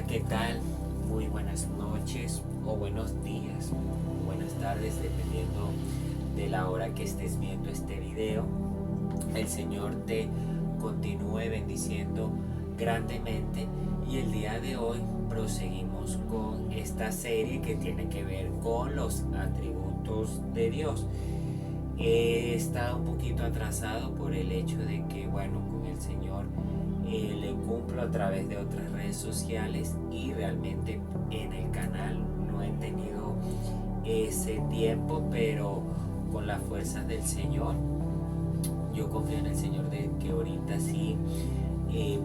¿Qué tal? Muy buenas noches o buenos días, buenas tardes, dependiendo de la hora que estés viendo este video. El Señor te continúe bendiciendo grandemente y el día de hoy proseguimos con esta serie que tiene que ver con los atributos de Dios. He estado un poquito atrasado por el hecho de que, bueno, con el Señor le cumplo a través de otras redes sociales y realmente en el canal no he tenido ese tiempo, pero con las fuerzas del Señor, yo confío en el Señor de que ahorita sí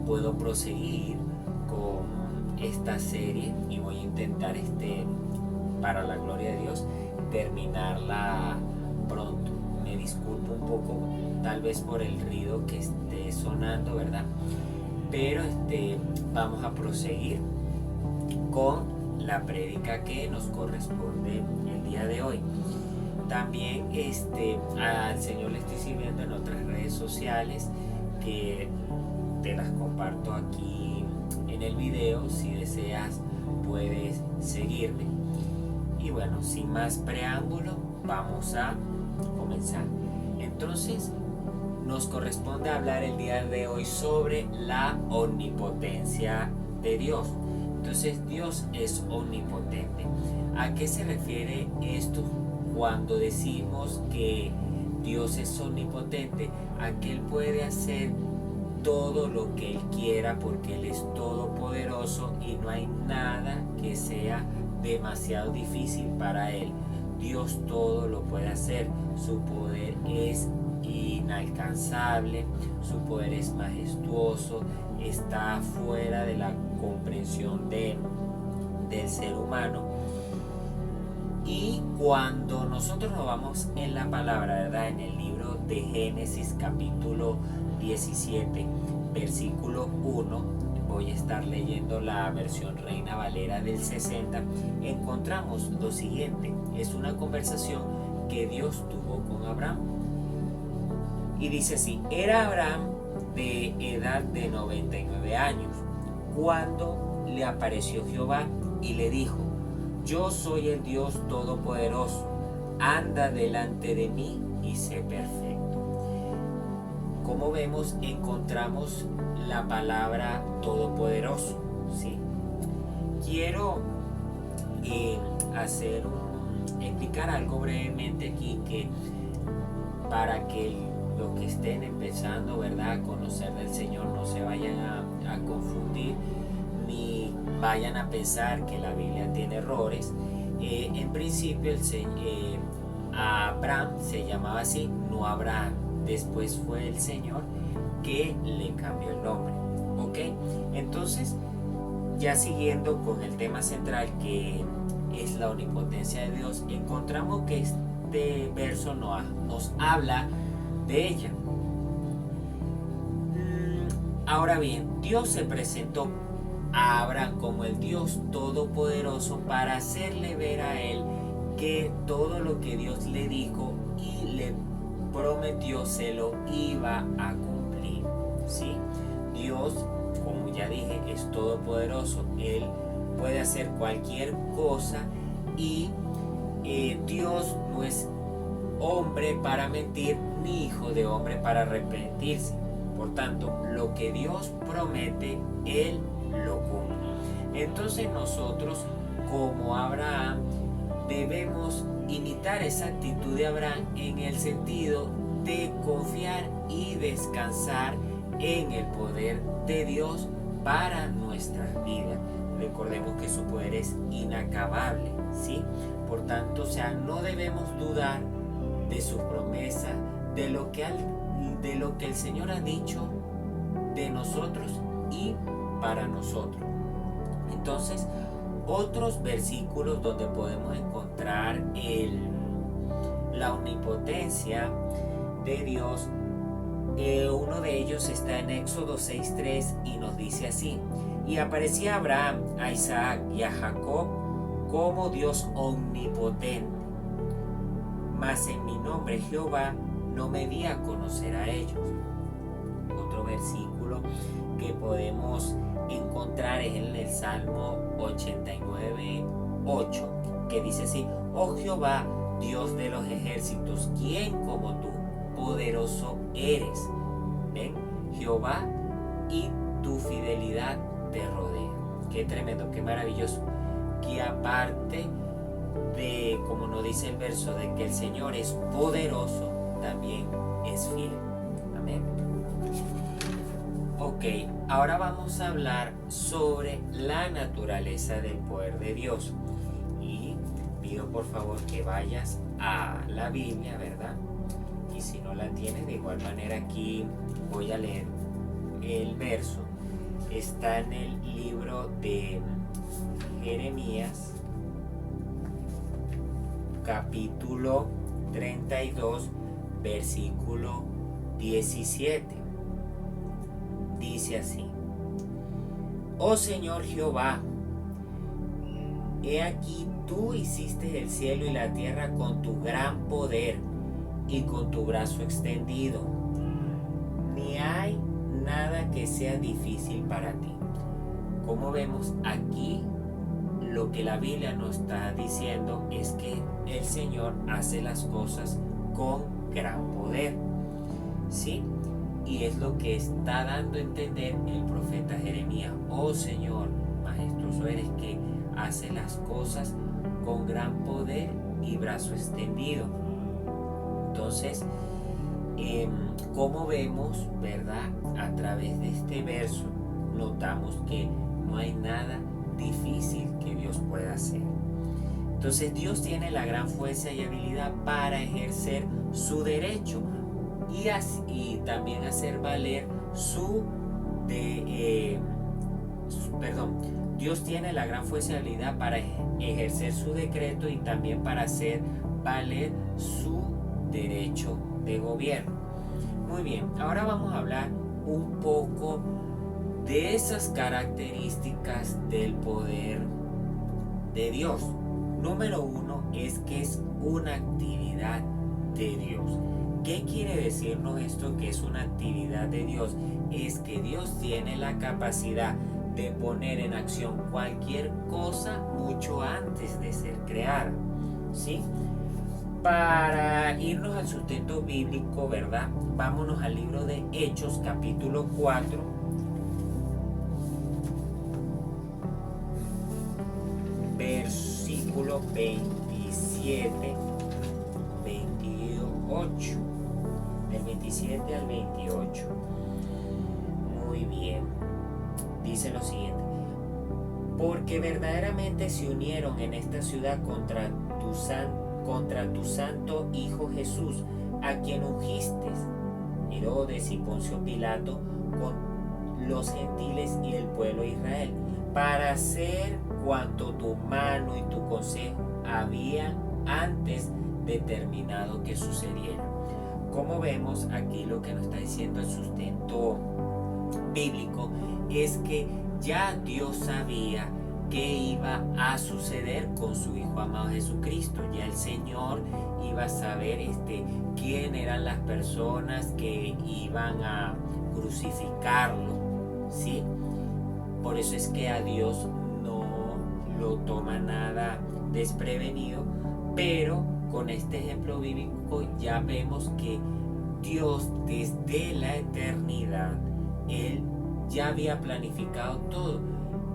puedo proseguir con esta serie y voy a intentar para la gloria de Dios terminarla pronto. Me disculpo un poco tal vez por el ruido que esté sonando, ¿verdad? Pero vamos a proseguir con la prédica que nos corresponde el día de hoy. También al Señor le estoy sirviendo en otras redes sociales que te las comparto aquí en el video. Si deseas puedes seguirme. Y bueno, sin más preámbulo, vamos a comenzar. Entonces, nos corresponde hablar el día de hoy sobre la omnipotencia de Dios. Entonces, Dios es omnipotente. ¿A qué se refiere esto cuando decimos que Dios es omnipotente? A que Él puede hacer todo lo que Él quiera porque Él es todopoderoso y no hay nada que sea demasiado difícil para Él. Dios todo lo puede hacer. Su poder es inalcanzable, su poder es majestuoso, está fuera de la comprensión del ser humano. Y cuando nosotros nos vamos en la palabra, ¿verdad? En el libro de Génesis capítulo 17, versículo 1, voy a estar leyendo la versión Reina Valera del 60, encontramos lo siguiente. Es una conversación que Dios tuvo con Abraham. Y dice así: era Abraham de edad de 99 años, cuando le apareció Jehová y le dijo: yo soy el Dios Todopoderoso, anda delante de mí y sé perfecto. Como vemos, encontramos la palabra todopoderoso, ¿sí? Quiero explicar algo brevemente aquí, que para que los que estén empezando, ¿verdad?, a conocer del Señor no se vayan a confundir ni vayan a pensar que la Biblia tiene errores. En principio Abraham se llamaba así, no Abraham. Después fue el Señor que le cambió el nombre. ¿Ok? Entonces, ya siguiendo con el tema central, que es la omnipotencia de Dios, encontramos que este verso nos habla de ella. Ahora bien, Dios se presentó a Abraham como el Dios Todopoderoso para hacerle ver a él que todo lo que Dios le dijo y le prometió se lo iba a cumplir, ¿sí? Dios, como ya dije, es todopoderoso. Él puede hacer cualquier cosa y Dios no es hombre para mentir ni hijo de hombre para arrepentirse. Por tanto, lo que Dios promete, Él lo cumple. Entonces nosotros, como Abraham, debemos imitar esa actitud de Abraham en el sentido de confiar y descansar en el poder de Dios para nuestras vidas. Recordemos que su poder es inacabable, ¿sí? Por tanto, no debemos dudar de su promesa, de lo que el Señor ha dicho de nosotros y para nosotros. Entonces, otros versículos donde podemos encontrar la omnipotencia de Dios, uno de ellos está en Éxodo 6:3 y nos dice así: y aparecía a Abraham, a Isaac y a Jacob como Dios omnipotente, mas en mi nombre Jehová no me di a conocer a ellos. Otro versículo que podemos encontrar encontrar es en el Salmo 89:8, que dice así: oh Jehová, Dios de los ejércitos, ¿quién como tú? Poderoso eres. ¿Ven? Jehová, y tu fidelidad te rodea. Qué tremendo, qué maravilloso. Que aparte de, como nos dice el verso, de que el Señor es poderoso, también es fiel. Amén. Ok, ahora vamos a hablar sobre la naturaleza del poder de Dios. Y pido por favor que vayas a la Biblia, ¿verdad? Y si no la tienes, de igual manera aquí voy a leer el verso. Está en el libro de Jeremías, capítulo 32, versículo 17. Dice así: oh Señor Jehová, he aquí tú hiciste el cielo y la tierra con tu gran poder y con tu brazo extendido. Ni hay nada que sea difícil para ti. Como vemos aquí, lo que la Biblia nos está diciendo es que el Señor hace las cosas con gran poder, ¿sí? Y es lo que está dando a entender el profeta Jeremías. Oh Señor, majestuoso eres, que hace las cosas con gran poder y brazo extendido. Entonces, como vemos, ¿verdad? A través de este verso, notamos que no hay nada difícil que Dios pueda hacer. Entonces, Dios tiene la gran fuerza y habilidad para ejercer su derecho y también hacer valer Dios tiene la gran fuerza y habilidad para ejercer su decreto y también para hacer valer su derecho de gobierno. Muy bien, ahora vamos a hablar un poco de esas características del poder de Dios. Número 1 es que es una actividad de Dios. ¿Qué quiere decirnos esto que es una actividad de Dios? Es que Dios tiene la capacidad de poner en acción cualquier cosa mucho antes de ser creada, ¿sí? Para irnos al sustento bíblico, ¿verdad? Vámonos al libro de Hechos, capítulo 4. Versículo 27, 28. Del 27 al 28. Muy bien. Dice lo siguiente: porque verdaderamente se unieron en esta ciudad contra tu santo Hijo Jesús, a quien ungiste, Herodes y Poncio Pilato, con los gentiles y el pueblo de Israel, para hacer cuanto tu mano y tu consejo habían antes determinado que sucediera. Como vemos aquí, lo que nos está diciendo el sustento bíblico es que ya Dios sabía qué iba a suceder con su Hijo amado Jesucristo. Ya el Señor iba a saber quién eran las personas que iban a crucificarlo, ¿sí? Por eso es que a Dios no lo toma nada desprevenido, pero con este ejemplo bíblico ya vemos que Dios, desde la eternidad, Él ya había planificado todo.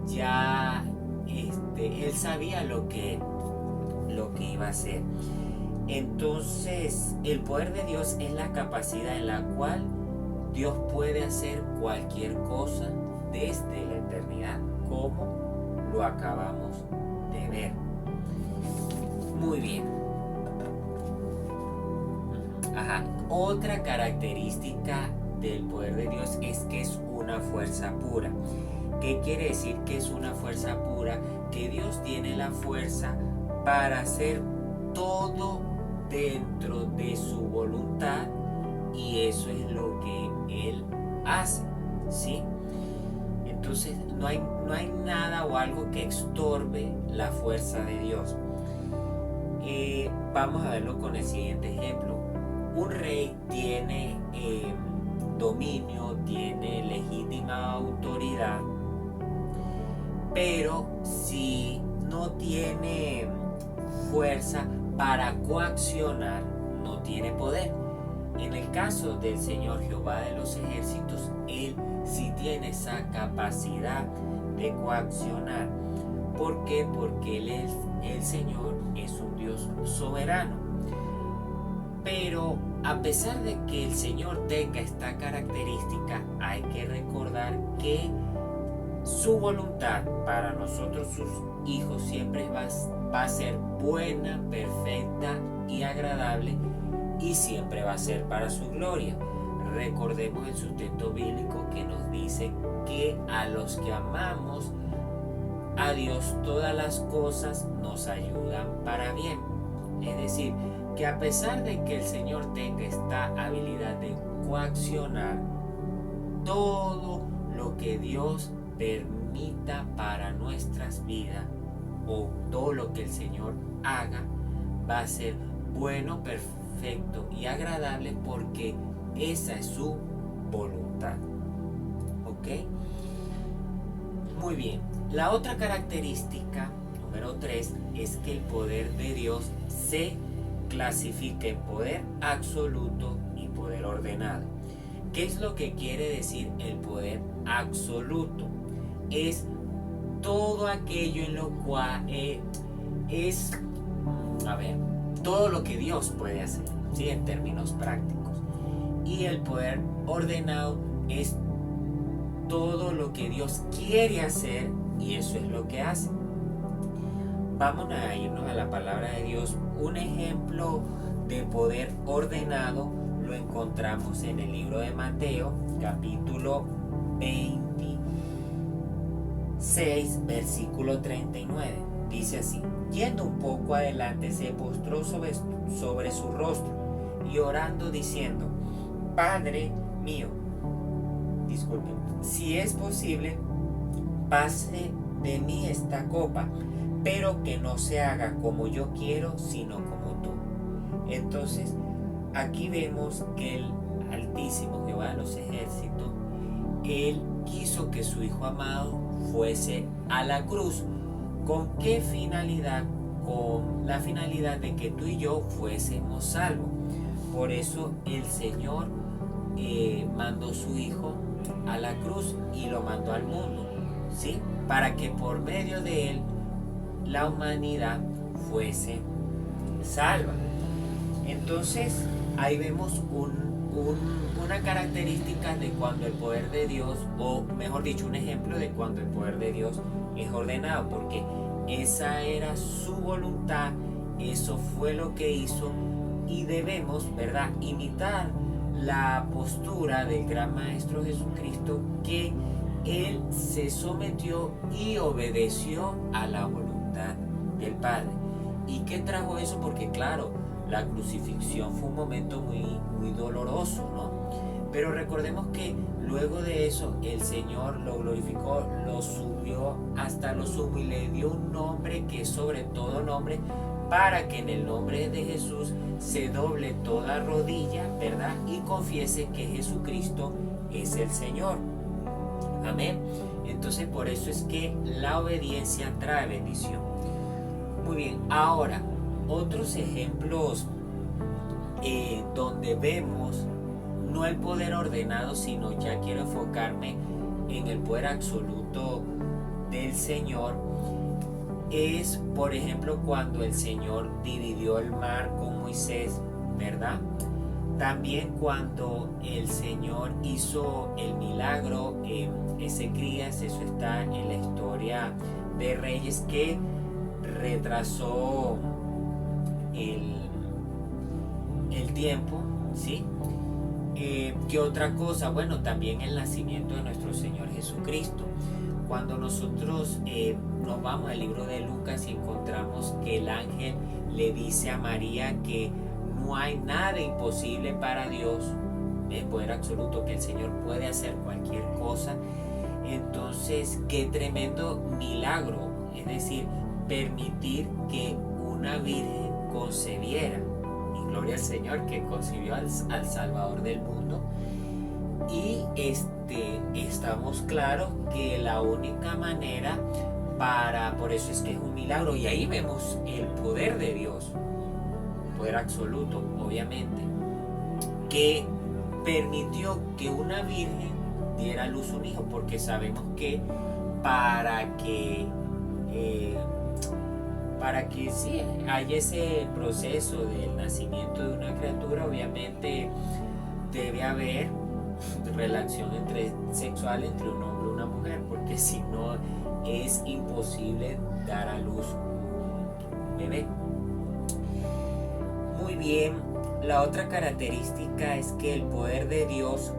Ya Él sabía lo que iba a hacer. Entonces, el poder de Dios es la capacidad en la cual Dios puede hacer cualquier cosa desde la eternidad, como lo acabamos de ver. Muy bien. Otra característica del poder de Dios es que es una fuerza pura. ¿Qué quiere decir que es una fuerza pura? Que Dios tiene la fuerza para hacer todo dentro de su voluntad, y eso es lo que Él hace, ¿sí? Entonces no hay nada o algo que estorbe la fuerza de Dios. Vamos a verlo con el siguiente ejemplo. Un rey tiene dominio, tiene legítima autoridad pero si no tiene fuerza para coaccionar, no tiene poder. En el caso del Señor Jehová de los ejércitos, Él sí tiene esa capacidad de coaccionar. ¿Por qué? Porque el Señor es un Dios soberano. Pero a pesar de que el Señor tenga esta característica, hay que recordar que su voluntad para nosotros, sus hijos, siempre va a ser buena, perfecta y agradable, y siempre va a ser para su gloria. Recordemos el sustento bíblico que nos dice que a los que amamos a Dios todas las cosas nos ayudan para bien. Es decir, que a pesar de que el Señor tenga esta habilidad de coaccionar, todo lo que Dios permita para nuestras vidas, o todo lo que el Señor haga, va a ser bueno, perfecto y agradable, porque esa es su voluntad. ¿Ok? Muy bien. La otra característica, número 3, es que el poder de Dios se clasifica en poder absoluto y poder ordenado. ¿Qué es lo que quiere decir el poder absoluto? Es todo aquello en lo cual todo lo que Dios puede hacer, ¿sí? En términos prácticos. Y el poder ordenado es todo lo que Dios quiere hacer, y eso es lo que hace. Vamos a irnos a la palabra de Dios. Un ejemplo de poder ordenado lo encontramos en el libro de Mateo, capítulo 26, versículo 39. Dice así: yendo un poco adelante, se postró sobre su rostro y orando, diciendo: Padre mío, disculpen, si es posible, pase de mí esta copa, pero que no se haga como yo quiero, sino como tú. Entonces, aquí vemos que el Altísimo Jehová de los ejércitos, Él quiso que su Hijo amado fuese a la cruz. ¿Con qué finalidad? Con la finalidad de que tú y yo fuésemos salvos. Por eso el Señor mandó su Hijo a la cruz y lo mandó al mundo, ¿sí? Para que por medio de Él la humanidad fuese salva. Entonces ahí vemos una característica de cuando el poder de Dios, o mejor dicho, un ejemplo de cuando el poder de Dios es ordenado, porque esa era su voluntad, eso fue lo que hizo, y debemos, ¿verdad?, imitar la postura del gran Maestro Jesucristo, que Él se sometió y obedeció a la voluntad del Padre. ¿Y qué trajo eso? Porque claro, la crucifixión fue un momento muy doloroso, ¿no? Pero recordemos que luego de eso el Señor lo glorificó, lo subió hasta lo sumo y le dio un nombre que es sobre todo nombre, para que en el nombre de Jesús se doble toda rodilla, ¿verdad? Y confiese que Jesucristo es el Señor. Amén. Entonces por eso es que la obediencia trae bendición. Muy bien, ahora otros ejemplos donde vemos no el poder ordenado, sino ya quiero enfocarme en el poder absoluto del Señor. Es, por ejemplo, cuando el Señor dividió el mar con Moisés, ¿verdad? También cuando el Señor hizo el milagro en Ezequías, eso está en la historia de Reyes, que retrasó el tiempo, ¿sí? ¿Qué otra cosa? Bueno, también el nacimiento de nuestro Señor Jesucristo. Cuando nosotros nos vamos al libro de Lucas y encontramos que el ángel le dice a María que no hay nada imposible para Dios, el poder absoluto, que el Señor puede hacer cualquier cosa. Entonces, qué tremendo milagro, es decir, permitir que una virgen concebiera, y gloria al Señor que concibió al Salvador del mundo. Y estamos claros que la única manera por eso es que es un milagro, y ahí vemos el poder de Dios, poder absoluto, obviamente, que permitió que una virgen diera a luz un hijo, porque sabemos que para que sí haya ese proceso del nacimiento de una criatura, obviamente debe haber relación sexual entre un hombre y una mujer, porque si no es imposible dar a luz un bebé. Muy bien, la otra característica es que el poder de Dios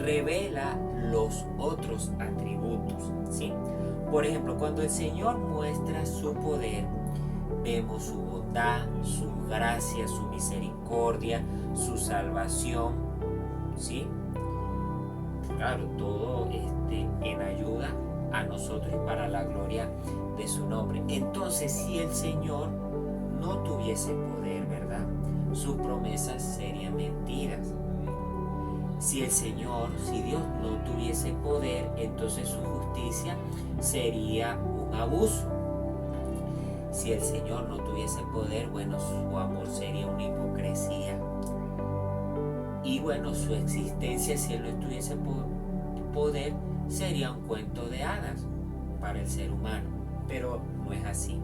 revela los otros atributos, ¿sí? Por ejemplo, cuando el Señor muestra su poder, vemos su bondad, su gracia, su misericordia, su salvación, ¿sí? Claro, todo en ayuda a nosotros y para la gloria de su nombre. Entonces, si el Señor no tuviese poder, ¿verdad?, sus promesas serían mentiras. Si Dios no tuviese poder, entonces su justicia sería un abuso. Si el Señor no tuviese poder, bueno, su amor sería una hipocresía. Y bueno, su existencia, si Él no tuviese poder, sería un cuento de hadas para el ser humano. Pero no es así.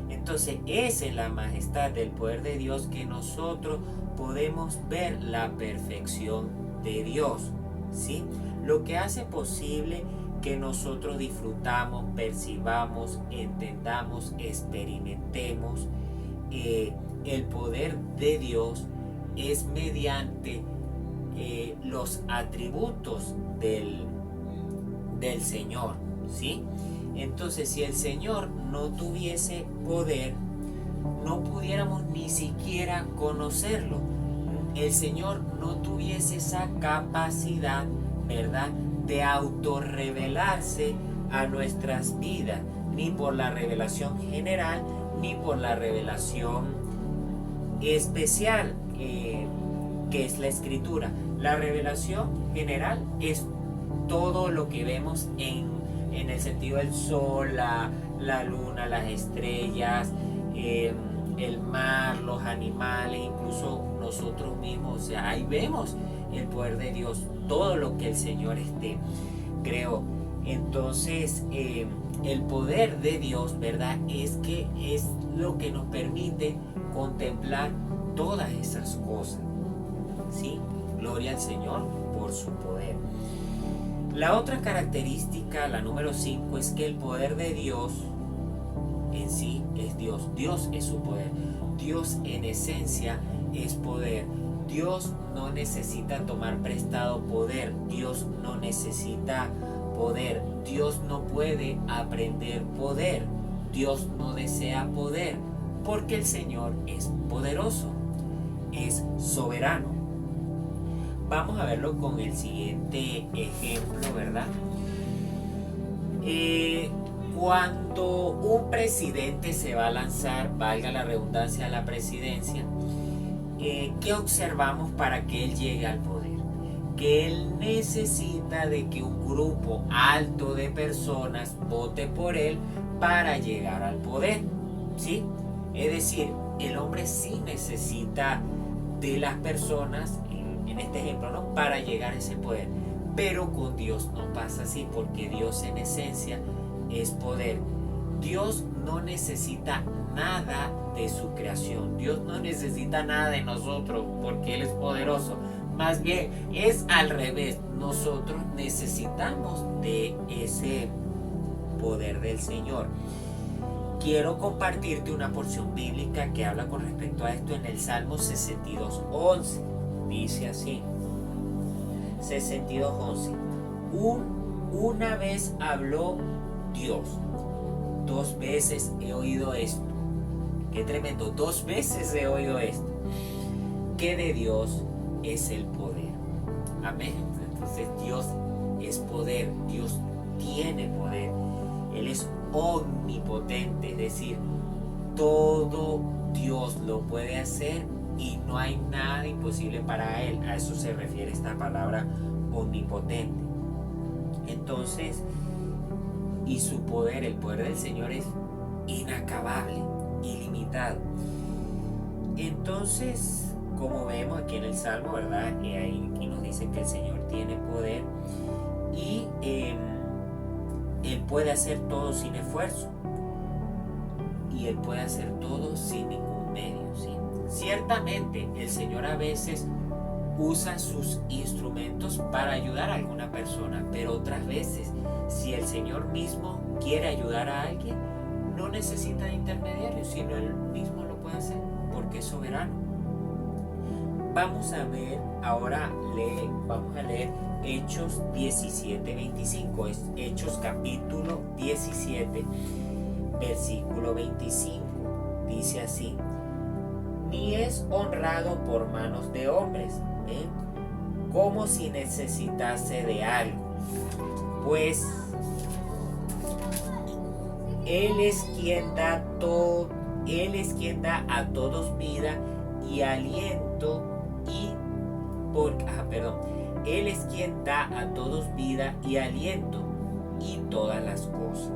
Entonces es en la majestad del poder de Dios que nosotros podemos ver la perfección de Dios, ¿sí? Lo que hace posible que nosotros disfrutamos, percibamos, entendamos, experimentemos el poder de Dios es mediante los atributos del Señor, ¿sí? Entonces, si el Señor no tuviese poder, no pudiéramos ni siquiera conocerlo. El Señor no tuviese esa capacidad, ¿verdad?, de autorrevelarse a nuestras vidas, ni por la revelación general, ni por la revelación especial, que es la Escritura. La revelación general es todo lo que vemos en el sentido del sol, la luna, las estrellas, el mar, los animales, incluso nosotros mismos. O sea, ahí vemos el poder de Dios, todo lo que el Señor creó. Entonces, el poder de Dios, ¿verdad?, es lo que nos permite contemplar todas esas cosas, ¿sí? Gloria al Señor por su poder. La otra característica, la número 5, es que el poder de Dios en sí es Dios. Dios es su poder. Dios en esencia es poder. Dios no necesita tomar prestado poder. Dios no necesita poder. Dios no puede aprender poder. Dios no desea poder, porque el Señor es poderoso, es soberano. Vamos a verlo con el siguiente ejemplo, ¿verdad? Cuando un presidente se va a lanzar, valga la redundancia, a la presidencia, ¿qué observamos para que él llegue al poder? Que él necesita de que un grupo alto de personas vote por él para llegar al poder, ¿sí? Es decir, el hombre sí necesita de las personas, en este ejemplo, ¿no?, para llegar a ese poder. Pero con Dios no pasa así, porque Dios en esencia es poder. Dios no necesita nada de su creación. Dios no necesita nada de nosotros, porque Él es poderoso. Más bien es al revés. Nosotros necesitamos de ese poder del Señor. Quiero compartirte una porción bíblica que habla con respecto a esto en el Salmo 62:11. Dice así, 62:11. Una vez habló Dios, 2 veces he oído esto. Qué tremendo, 2 veces he oído esto, que de Dios es el poder. Amén. Entonces Dios es poder, Dios tiene poder. Él es omnipotente, es decir, todo Dios lo puede hacer y no hay nada imposible para Él. A eso se refiere esta palabra omnipotente. Entonces, y su poder, el poder del Señor es inacabable, ilimitado. Entonces, como vemos aquí en el Salmo, ¿verdad? Ahí nos dice que el Señor tiene poder y Él puede hacer todo sin esfuerzo y Él puede hacer todo sin ningún medio, ¿sí? Ciertamente, el Señor a veces usa sus instrumentos para ayudar a alguna persona, pero otras veces, si el Señor mismo quiere ayudar a alguien, no necesita de intermediarios, sino Él mismo lo puede hacer, porque es soberano. Vamos a ver, ahora vamos a leer Hechos 17:25, es Hechos capítulo 17, versículo 25, dice así: ni es honrado por manos de hombres, como si necesitase de algo, pues Él es quien da a todos vida y aliento Él es quien da a todos vida y aliento y todas las cosas.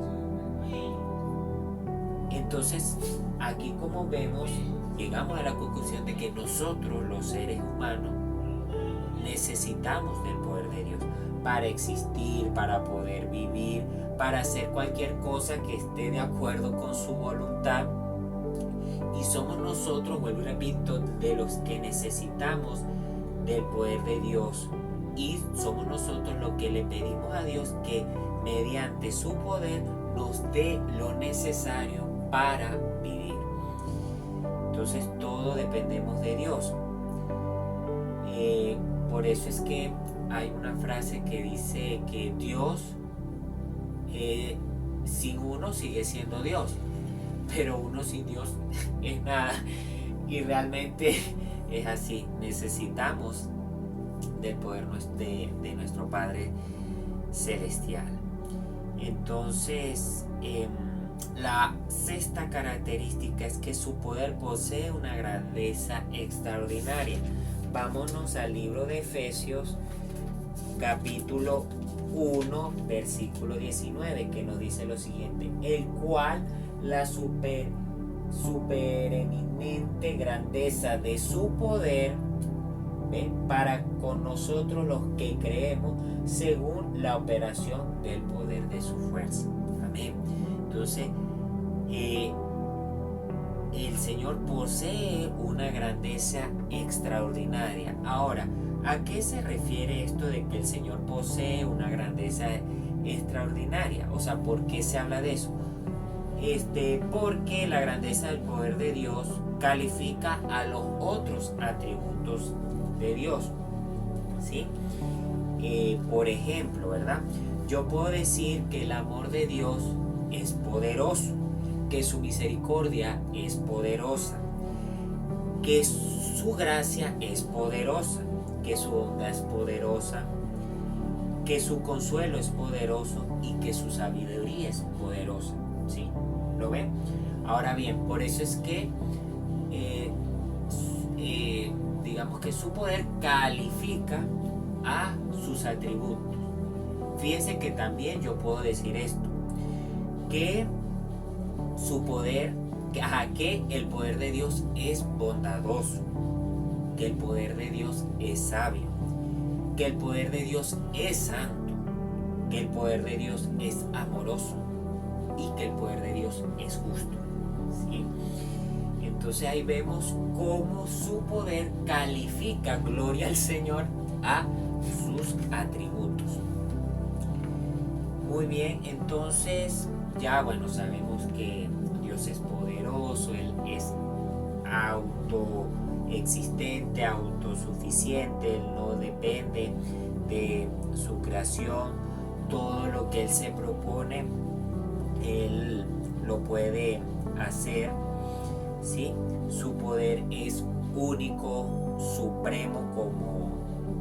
Entonces, aquí como vemos, llegamos a la conclusión de que nosotros, los seres humanos, necesitamos del poder de Dios para existir, para poder vivir, para hacer cualquier cosa que esté de acuerdo con su voluntad. Y somos nosotros, vuelvo y repito, de los que necesitamos del poder de Dios. Y somos nosotros los que le pedimos a Dios que mediante su poder nos dé lo necesario para vivir. Entonces todo dependemos de Dios. Por eso es que hay una frase que dice que Dios sin uno sigue siendo Dios, pero uno sin Dios es nada. Y realmente es así. Necesitamos del poder de nuestro Padre Celestial. Entonces, la sexta característica es que su poder posee una grandeza extraordinaria. Vámonos al libro de Efesios, capítulo 1, versículo 19, que nos dice lo siguiente: el cual la supereminente grandeza de su poder, para con nosotros los que creemos, según la operación del poder de su fuerza. Amén. Entonces, el Señor posee una grandeza extraordinaria. Ahora, ¿a qué se refiere esto de que el Señor posee una grandeza extraordinaria? O sea, ¿por qué se habla de eso? Porque la grandeza del poder de Dios califica a los otros atributos de Dios, ¿sí? Por ejemplo, ¿verdad? Yo puedo decir que el amor de Dios es poderoso, que su misericordia es poderosa, que su gracia es poderosa, que su bondad es poderosa, que su consuelo es poderoso y que su sabiduría es poderosa, ¿sí? ¿Lo ven? Ahora bien, por eso es que digamos que su poder califica a sus atributos. Fíjense que también yo puedo decir esto, que su poder, que el poder de Dios es bondadoso, que el poder de Dios es sabio, que el poder de Dios es santo, que el poder de Dios es amoroso y que el poder de Dios es justo, ¿sí? Entonces ahí vemos cómo su poder califica, gloria al Señor, a sus atributos. Muy bien, entonces ya sabemos que Dios es poderoso, Él es autoexistente, autosuficiente, Él no depende de su creación. Todo lo que Él se propone, Él lo puede hacer, ¿sí? Su poder es único, supremo, como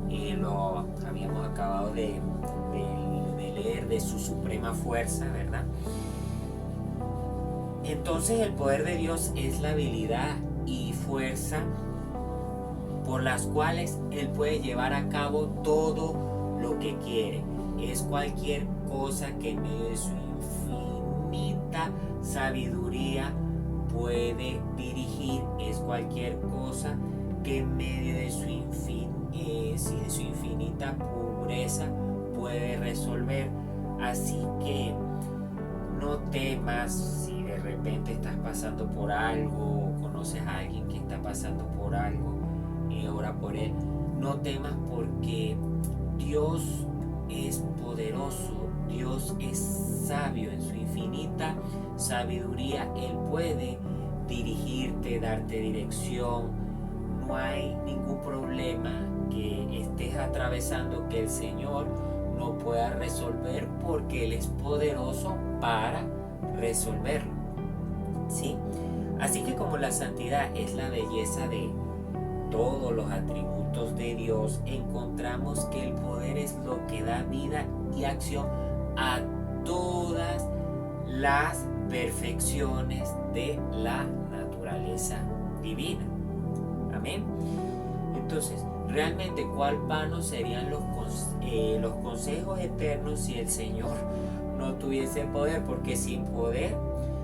lo habíamos acabado de leer, de su suprema fuerza, ¿verdad? Entonces el poder de Dios es la habilidad y fuerza por las cuales Él puede llevar a cabo todo lo que quiere. Es cualquier cosa que en medio de su infinita sabiduría puede dirigir, es cualquier cosa que en medio de su infinita pureza puede resolver. Así que no temas si de repente estás pasando por algo o conoces a alguien que está pasando por algo, ora por él. No temas porque Dios es poderoso, Dios es sabio. En su infinita sabiduría Él puede dirigirte, darte dirección. No hay ningún problema que estés atravesando que el Señor no pueda resolver, porque Él es poderoso para resolverlo, ¿sí? Así que como la santidad es la belleza de todos los atributos de Dios, encontramos que el poder es lo que da vida y acción a todas las perfecciones de la naturaleza divina. Amén. Entonces, realmente, ¿cuál vano serían los consejos eternos si el Señor no tuviese poder? Porque sin poder,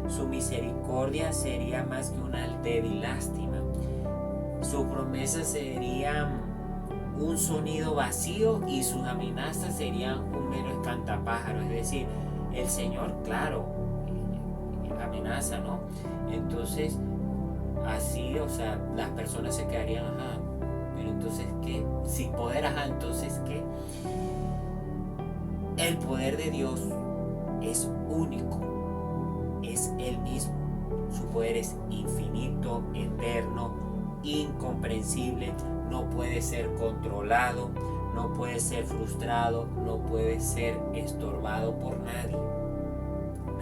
su misericordia sería más que una débil lástima. Su promesa sería un sonido vacío y sus amenazas serían un mero espantapájaro. Es decir, el Señor, claro, amenaza, ¿no? Entonces, así, o sea, las personas se quedarían, ajá, pero entonces, ¿qué? Sin poder, ajá, entonces, ¿qué? El poder de Dios es único, es Él mismo. Su poder es infinito, eterno, incomprensible, no puede ser controlado, no puede ser frustrado, no puede ser estorbado por nadie.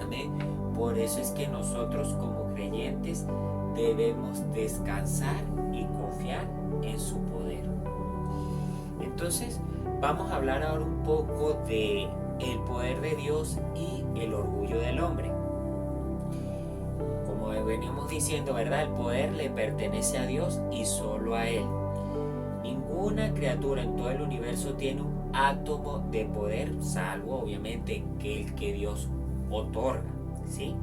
Amén. Por eso es que nosotros como creyentes debemos descansar y confiar en su poder. Entonces, vamos a hablar ahora un poco de el poder de Dios y el orgullo del hombre. Como venimos diciendo, ¿verdad? El poder le pertenece a Dios y solo a Él. Ninguna criatura en todo el universo tiene un átomo de poder, salvo obviamente que el que Dios otorga, ¿sí?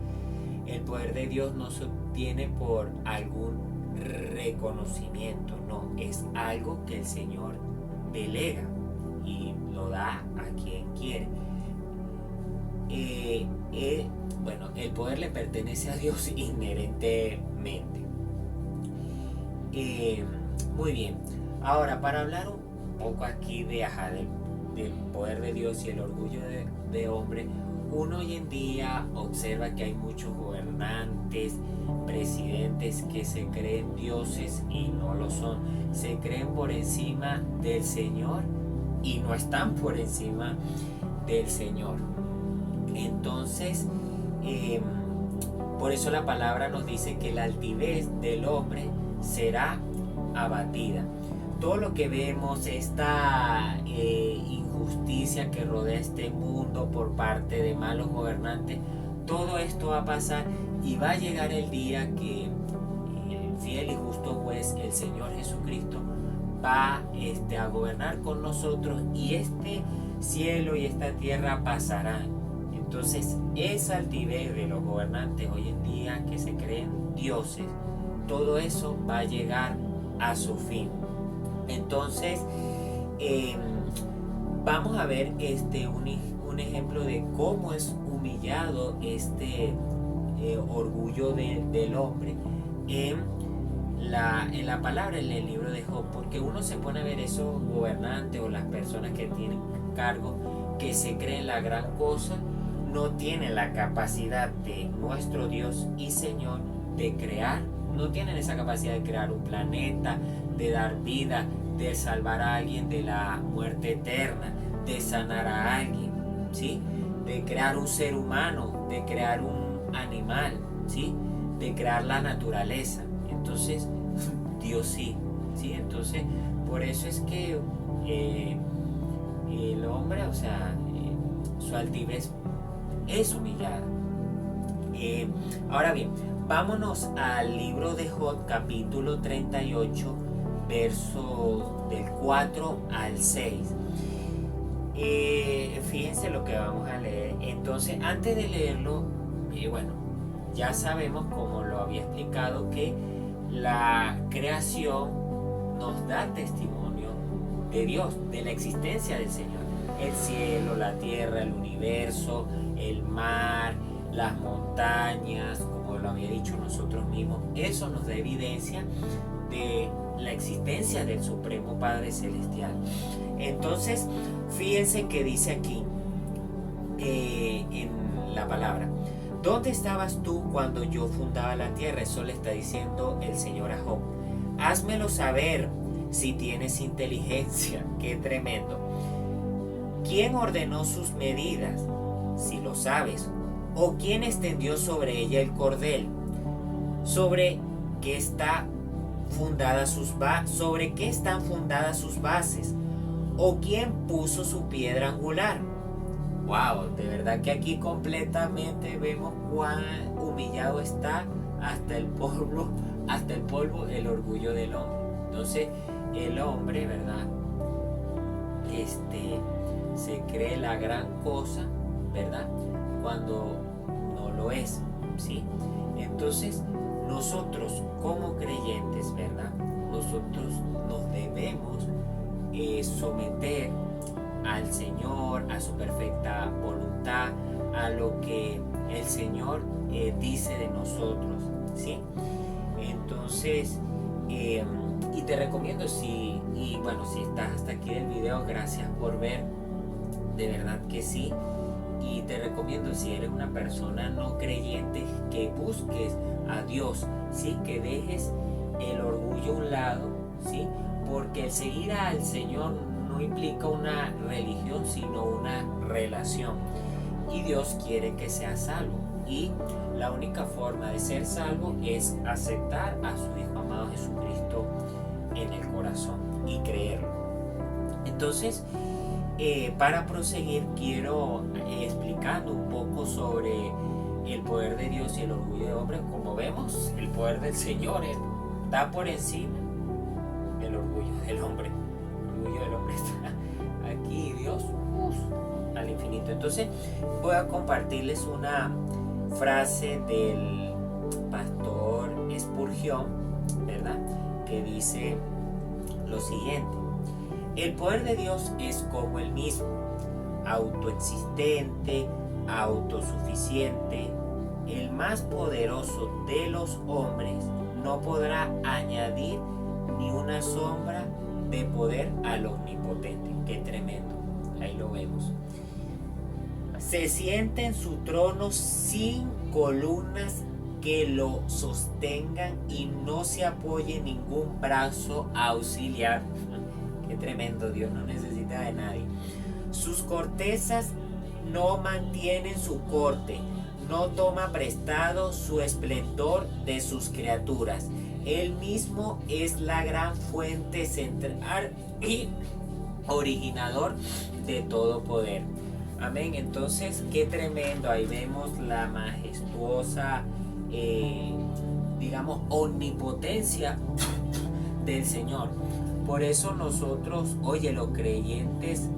El poder de Dios no se obtiene por algún reconocimiento, no, es algo que el Señor delega y lo da a quien quiere. Bueno, el poder le pertenece a Dios inherentemente. Muy bien, ahora para hablar un poco aquí del poder de Dios y el orgullo de hombre, uno hoy en día observa que hay muchos gobernantes, presidentes que se creen dioses y no lo son. Se creen por encima del Señor y no están por encima del Señor. Entonces, por eso la palabra nos dice que la altivez del hombre será abatida. Todo lo que vemos, esta injusticia que rodea este mundo por parte de malos gobernantes, todo esto va a pasar y va a llegar el día que el fiel y justo juez, el Señor Jesucristo, va a gobernar con nosotros y este cielo y esta tierra pasarán. Entonces, esa altivez de los gobernantes hoy en día que se creen dioses, todo eso va a llegar a su fin. Entonces, vamos a ver un ejemplo de cómo es humillado este orgullo del hombre en la palabra, en el libro de Job, porque uno se pone a ver esos gobernantes o las personas que tienen cargo, que se creen la gran cosa, no tienen la capacidad de nuestro Dios y Señor de crear, no tienen esa capacidad de crear un planeta, de dar vida, de salvar a alguien de la muerte eterna, de sanar a alguien, ¿sí? De crear un ser humano, de crear un animal, ¿sí? De crear la naturaleza. Entonces, Dios sí, ¿sí? Entonces, por eso es que el hombre, o sea, su altivez es humillada. Ahora bien, vámonos al libro de Job, capítulo 38, verso del 4 al 6. Fíjense lo que vamos a leer. Entonces, antes de leerlo, Y bueno, ya sabemos, como lo había explicado, que la creación nos da testimonio de Dios, de la existencia del Señor. El cielo, la tierra, el universo, el mar, las montañas, como lo había dicho nosotros mismos, eso nos da evidencia de la existencia del Supremo Padre Celestial. Entonces, fíjense que dice aquí en la palabra: ¿dónde estabas tú cuando yo fundaba la tierra? Eso le está diciendo el Señor a Job. Házmelo saber si tienes inteligencia. Qué tremendo. ¿Quién ordenó sus medidas? Si lo sabes. ¿O quién extendió sobre ella el cordel? ¿Sobre qué están fundadas sus bases? ¿O quién puso su piedra angular? Wow, de verdad que aquí completamente vemos cuán humillado está hasta el polvo el orgullo del hombre. Entonces el hombre, ¿verdad? Se cree la gran cosa, ¿verdad? Cuando no lo es, ¿sí? Entonces nosotros como creyentes, ¿verdad? Nosotros nos debemos someter al Señor, a su perfecta voluntad, a lo que el Señor dice de nosotros, ¿sí? Entonces, y te recomiendo, si estás hasta aquí del video, gracias por ver, de verdad que sí. Y te recomiendo, si eres una persona no creyente, que busques a Dios, ¿sí? Que dejes el orgullo a un lado, ¿sí? Porque el seguir al Señor no implica una religión, sino una relación. Y Dios quiere que seas salvo. Y la única forma de ser salvo es aceptar a su Hijo amado Jesucristo en el corazón y creerlo. Entonces, para proseguir, quiero explicando un poco sobre el poder de Dios y el orgullo del hombre. Como vemos, el poder del Señor está por encima del orgullo del hombre. El orgullo del hombre está aquí, Dios al infinito. Entonces, voy a compartirles una frase del pastor Spurgeon, ¿verdad? Que dice lo siguiente: el poder de Dios es como el mismo, autoexistente, autosuficiente. El más poderoso de los hombres no podrá añadir ni una sombra de poder al omnipotente. Qué tremendo. Ahí lo vemos. Se siente en su trono sin columnas que lo sostengan y no se apoye ningún brazo auxiliar. Qué tremendo. Dios no necesita de nadie. Sus cortezas no mantienen su corte, no toma prestado su esplendor de sus criaturas. Él mismo es la gran fuente central y originador de todo poder. Amén. Entonces, qué tremendo. Ahí vemos la majestuosa, omnipotencia del Señor. Por eso nosotros, los creyentes,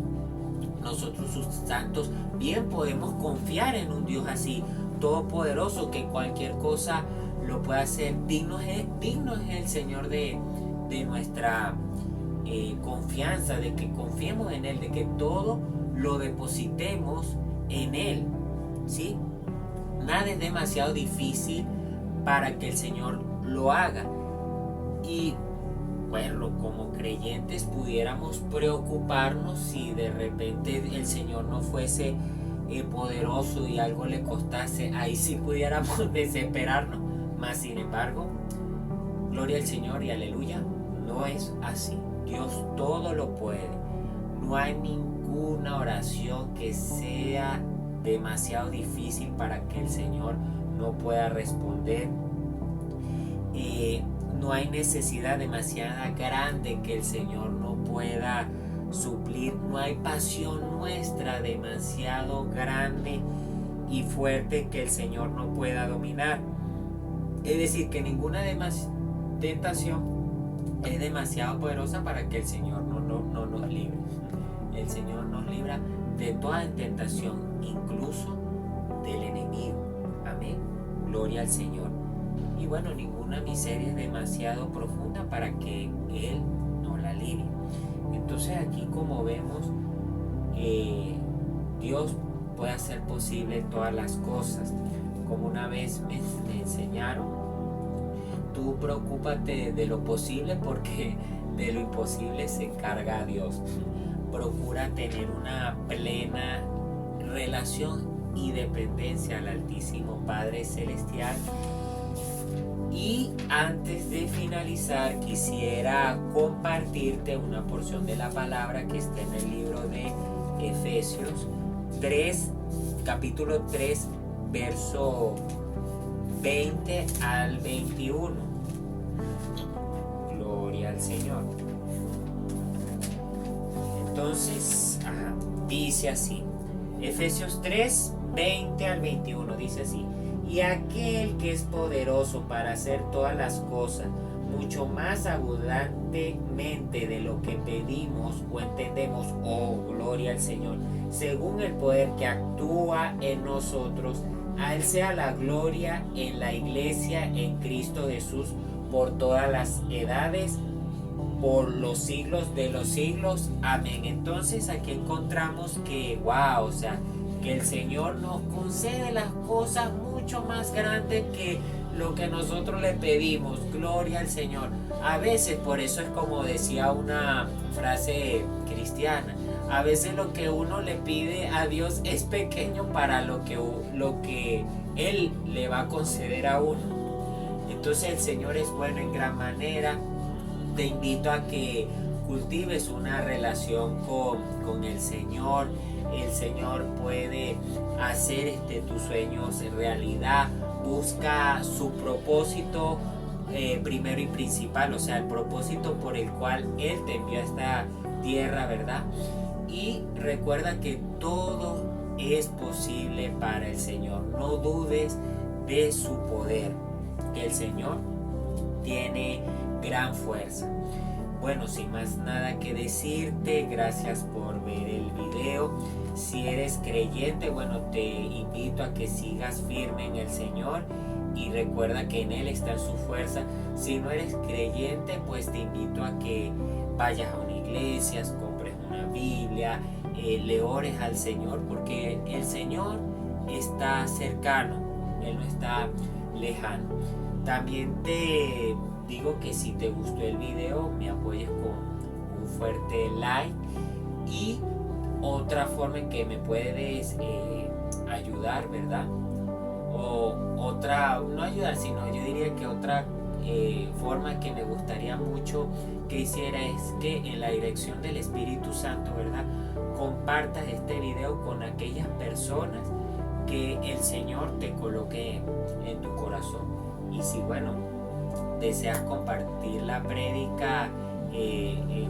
nosotros sus santos, bien podemos confiar en un Dios así, todopoderoso, que cualquier cosa lo puede hacer. Digno es el Señor de nuestra confianza, de que confiemos en Él, de que todo lo depositemos en Él, ¿sí? Nada es demasiado difícil para que el Señor lo haga. Y bueno, como creyentes pudiéramos preocuparnos si de repente el Señor no fuese poderoso y algo le costase. Ahí sí pudiéramos desesperarnos. Mas sin embargo, gloria al Señor y aleluya, no es así. Dios todo lo puede. No hay ninguna oración que sea demasiado difícil para que el Señor no pueda responder. No hay necesidad demasiado grande que el Señor no pueda suplir. No hay pasión nuestra demasiado grande y fuerte que el Señor no pueda dominar. Es decir, que ninguna tentación es demasiado poderosa para que el Señor no nos libre. El Señor nos libra de toda tentación, incluso del enemigo. Amén. Gloria al Señor. Y bueno, ninguna miseria es demasiado profunda para que Él no la alivie. Entonces aquí, como vemos, Dios puede hacer posible todas las cosas. Como una vez me enseñaron, tú preocúpate de lo posible porque de lo imposible se encarga Dios. Procura tener una plena relación y dependencia al Altísimo Padre Celestial. Y antes de finalizar, quisiera compartirte una porción de la palabra que está en el libro de Efesios 3, capítulo 3, verso 20 al 21. Gloria al Señor. Entonces, dice así, Efesios 3, 20 al 21, dice así: y aquel que es poderoso para hacer todas las cosas, mucho más abundantemente de lo que pedimos o entendemos, oh, gloria al Señor, según el poder que actúa en nosotros, a Él sea la gloria en la iglesia en Cristo Jesús por todas las edades, por los siglos de los siglos. Amén. Entonces aquí encontramos que, wow, o sea, que el Señor nos concede las cosas mucho más grandes que lo que nosotros le pedimos. Gloria al Señor. A veces, por eso es como decía una frase cristiana, a veces lo que uno le pide a Dios es pequeño para lo que Él le va a conceder a uno. Entonces el Señor es bueno en gran manera. Te invito a que cultives una relación con el Señor. El Señor puede hacer tus sueños en realidad. Busca su propósito primero y principal, o sea, el propósito por el cual Él te envió a esta tierra, ¿verdad? Y recuerda que todo es posible para el Señor. No dudes de su poder. El Señor tiene gran fuerza. Bueno, sin más nada que decirte, gracias por ver el video. Si eres creyente, bueno, te invito a que sigas firme en el Señor y recuerda que en Él está su fuerza. Si no eres creyente, pues te invito a que vayas a una iglesia, compres una Biblia, le ores al Señor, porque el Señor está cercano, Él no está lejano. También te digo que si te gustó el video, me apoyes con un fuerte like. Y otra forma en que me puedes ayudar, ¿verdad? O otra, no ayudar, sino yo diría que otra forma que me gustaría mucho que hiciera es que en la dirección del Espíritu Santo, ¿verdad?, compartas este video con aquellas personas que el Señor te coloque en tu corazón. Y si, bueno, deseas compartir la prédica en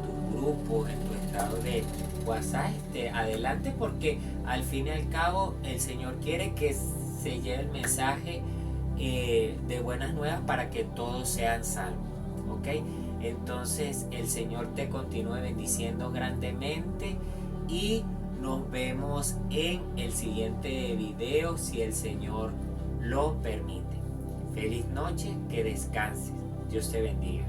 tu grupo, en tu estado de WhatsApp, adelante, porque al fin y al cabo el Señor quiere que se lleve el mensaje de buenas nuevas para que todos sean salvos, ¿ok? Entonces el Señor te continúe bendiciendo grandemente y nos vemos en el siguiente video si el Señor lo permite. Feliz noche, que descanses. Dios te bendiga.